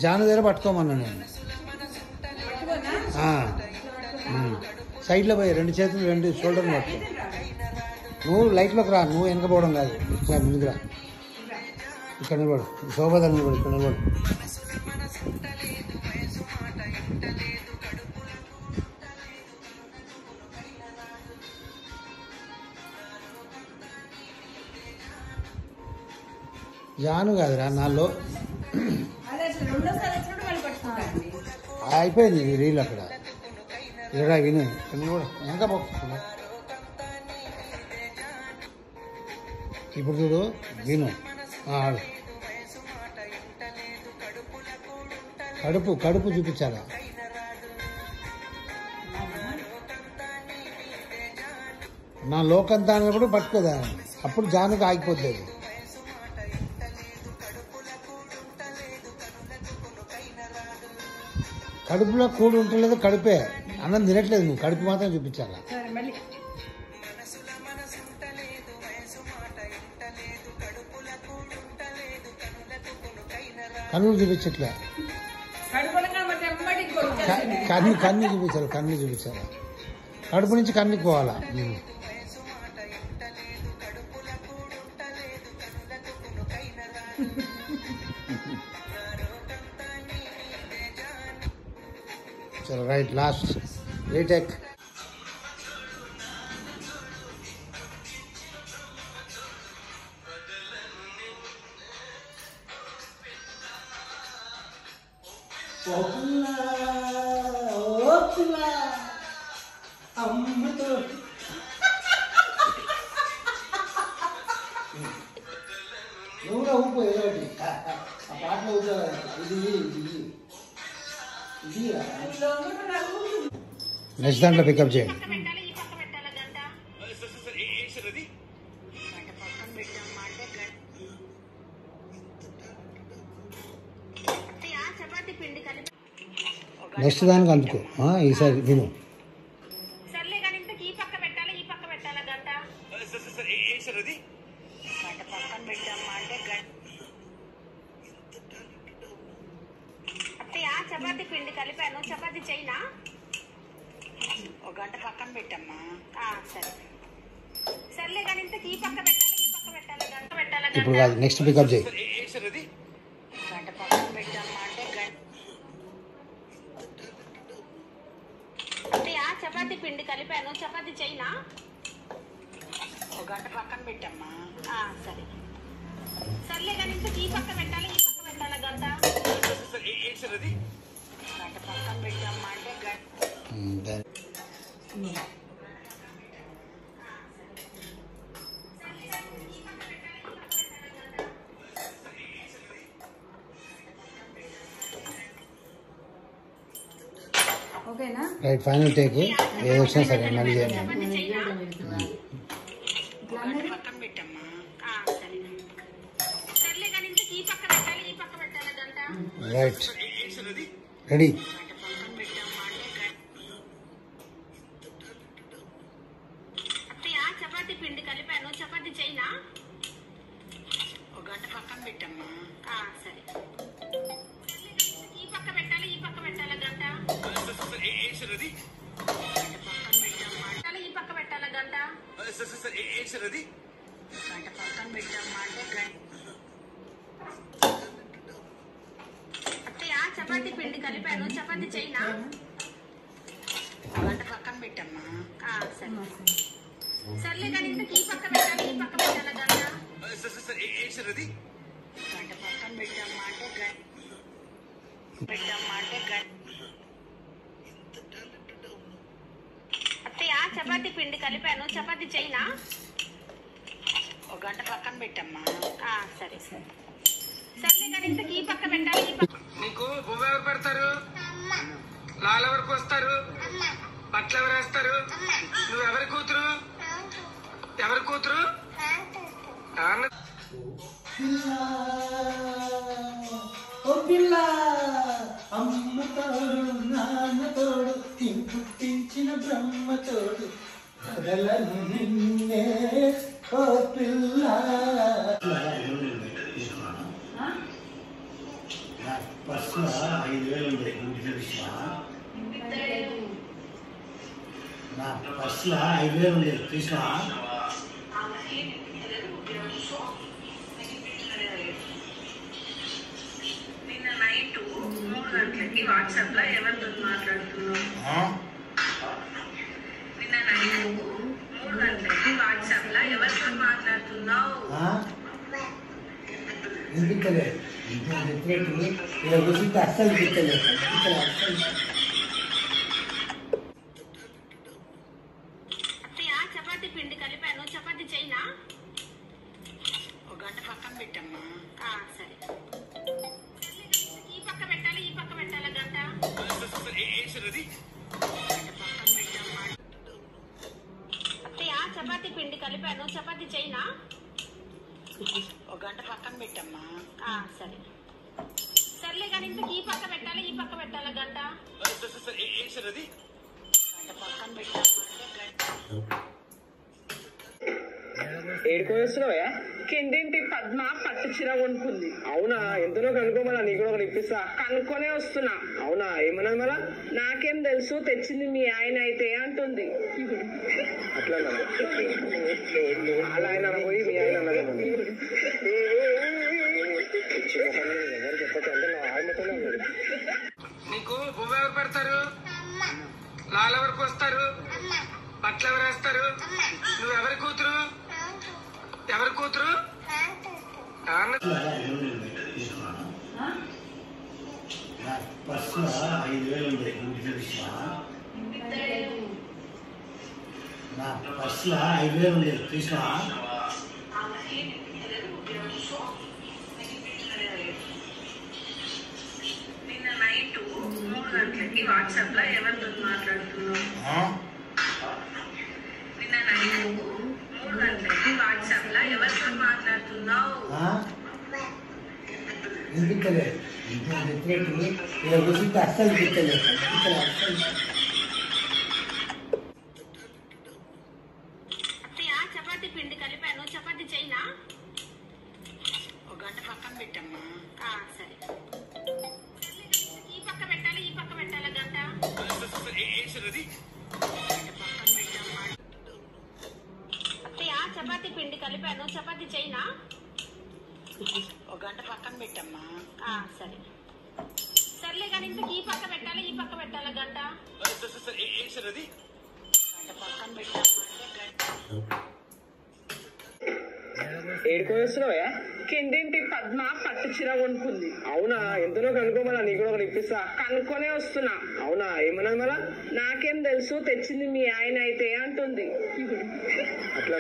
జాను దగ్గర పట్టుకోమన్నా నేను. సైడ్లో పోయి 2 చేతులు 2 షోల్డర్లు పట్టుకో. నువ్వు లైట్లోకి రా, నువ్వు వెనకపోవడం కాదు, ఇక్కడ ముందుకు రా. ఇక్కడ నిలబడు, శోభద నిలబడు, ఇక్కడ నిలబడు. జాను కాదురా నాలో అయిపోయింది రీల్ అక్కడ. ఇక్కడ విను కూడా వెనక పోకుండా. ఇప్పుడు చూడు విను. కడుపు కడుపు చూపించాలా? నా లోకంతా అన్నప్పుడు పట్టుకోదా, అప్పుడు జానుకు ఆగిపోతుంది. కడుపులో కూడి ఉంటలేదు, కడుపే అన్నం తినట్లేదు, నువ్వు కడుపు మాత్రం చూపించాలా? కన్నులు చూపించట్లే, కన్ను చూపించాలి, కన్ను చూపించాలి. కడుపు నుంచి కన్నుకి పోవాలా? చలో రైట్, లాస్ట్ రీటేక్. అమ్మతో నువ్వు ఊపు ఏదో ఆ పాటలో ఊపా. ఇది ఇది ఇది నెక్స్ట్ దాంట్లో పికప్ చేయండి. నెక్స్ట్ దానికి అందుకో. ఈసారి విను. చపాతి పిండి కలిపాను, చపాతి చేయనా? 1 గంట పక్కన పెట్టమ్మా. సరే సర్లే కానీ ఇంతకు ఈ పక్క పెట్టాలి, ఈ పక్క పెట్టాలి, గంట పెట్టాలి. ఇప్పుడు కాదు, నెక్స్ట్ పికప్ చేయి. 1 గంట పక్కన పెట్టమ్మా అంటే చపాతి పిండి కలిపాను, చపాతి చేయనా? 1 గంట పక్కన పెట్టమ్మా. సరే సర్లే కానీ ఇంతకు ఈ పక్క పెట్టాలి, ఈ పక్క పెట్టాలి, గంట గంట పక్కన పెట్టమ్మా అంటే ఓకేనా? Right, final take. ఏది వచ్చినా సరే మళ్ళీ చేయండి. పక్కన పెట్టమ్మా. సర్లే కానీ ఇంతకు ఈ పక్క పెట్టాలి, ఈ పక్క పెట్టాలి, గంట రైట్, రెడీ. చపాతి పిండి కలిపాను, చపాతి చేయనా? 1 గంట పక్కన పెట్టమ్మా. సరే ఈ పక్క పెట్టాలి, ఈ పక్క పెట్టాలి, గంట పక్కన పెట్టమ్మా. ఈ పక్క పెట్టాలి, గంట గంట పక్కన పెట్టమ్మా అంటే చపాతి పిండి కలిపాను, చపాతి చేయనా? 1 గంట పక్కన పెట్టమ్మా. సరే సర్లే కానీ ఇంతకు ఈ పక్క పెట్టాలి, ఈ పక్క పెట్టాలి, గంట గంట పక్కన పెట్టమ్మా అంటే పెట్టమ్మా అంటే అత్తయ్య చపాతి పిండి కలిపాను, చపాతి చేయనా? 1 గంట పక్కన పెట్టమ్మా. సరే సరే సర్లే కానీ ఇంతకు ఈ పక్క పెట్టాలి, ఈ పక్క. నీకు బొమ్మ ఎవరు పెడతారు? లాల్ ఎవరికి వస్తారు? బట్టలు ఎవరు వేస్తారు? నువ్వు ఎవరి కూతురు? ఎవరి కూతురు? అమ్మ తోడు నాన్న తోడు పుట్టించిన బ్రహ్మ తోడు కదలను నిన్నే ఓ పిల్ల. పర్సులో 5,000 ఉంది నా పర్సులో 5,000 ఉంది తీసినా నిన్న నైట్ 3 గంటలకి వాట్సాప్ లో ఎవరితో మాట్లాడుతున్నావు? నిన్న నైట్ 3 గంటలకి వాట్సాప్ లో ఎవరితో మాట్లాడుతున్నావు? వినిపించలేదు ఇలా కూర్చుంటే అస్సలు వినిపించలేదు అత్తయ్య చపాతీ పిండి కలిపాను, చపాతీ చేయనా? ఒక గంట పక్కన పెట్టమ్మా. సరే. ఈ పక్క పెట్టాలి, ఈ పక్క పెట్టాలా గంట? అత్తయ్య చపాతీ పిండి కలిపాను, చపాతీ చేయనా? ఒక గంట పక్కన పెట్టమ్మా. సరే. సర్లే కానీ ఇంతకు ఈ పక్క పెట్టాలి, ఈ పక్క పెట్టాలా గంట? గంట పక్కన పెట్టమ్మా. ఏడుకొని వస్తున్నావా? కిందింటి పద్మ పట్టు చీర కొనుక్కుంది. అవునా? ఎంతనో కనుక్కోమలా, నీకు కూడా ఒకటి ఇప్పిస్తా. కనుక్కొనే వస్తున్నా. అవునా? ఏమన్నది మళ్ళా? నాకేం తెలుసు, తెచ్చింది మీ ఆయన అయితే అంటుంది. అట్లా అలా ఆయన పోయి మీ ఆయన ఎవరు చెప్పచ్చు అంటే నా ఆయన నీకు బొమ్మ ఎవరు పెడతారు? లాలు ఎవరికి వస్తారు? బట్టలు ఎవరు వేస్తారు? నువ్వు ఎవరి కూతురు? ఎవరి కూతురు? పర్సులో 5,000 ఉంది నా పర్సులో 5,000 ఉంది తీసినా నిన్న నైట్ 3 గంటలకి వాట్సాప్ లో ఎవరితో మాట్లాడుతున్నావు? నిన్న నైట్ 3 గంటలకి వాట్సాప్ లో ఎవరితో మాట్లాడుతున్నావు? వినిపించలేదు ఇలా కూర్చుంటే అస్సలు వినిపించలేదు అత్తయ్య చపాతీ పిండి కలిపాను, చపాతీ చేయనా? ఒక గంట పక్కన పెట్టమ్మా. సరే. ఈ పక్క పెట్టాలి, ఈ పక్క పెట్టాలా గంట? అత్తయ్య చపాతీ పిండి కలిపాను, చపాతీ చేయనా? ఒక గంట పక్కన పెట్టమ్మా. సరే. సర్లే కానీ ఇంతకు ఈ పక్క పెట్టాలి, ఈ పక్క పెట్టాలా గంట? గంట పక్కన పెట్టమ్మా. ఏడుకొని వస్తున్నావా? కిందింటి పద్మ పట్టు చీర కొనుక్కుంది. అవునా? ఎంతనో కనుక్కోమలా, నీకు కూడా ఒకటి ఇప్పిస్తా. కనుక్కొనే వస్తున్నా. అవునా? ఏమన్నది మళ్ళా? నాకేం తెలుసు, తెచ్చింది మీ ఆయన అయితే అంటుంది. అట్లా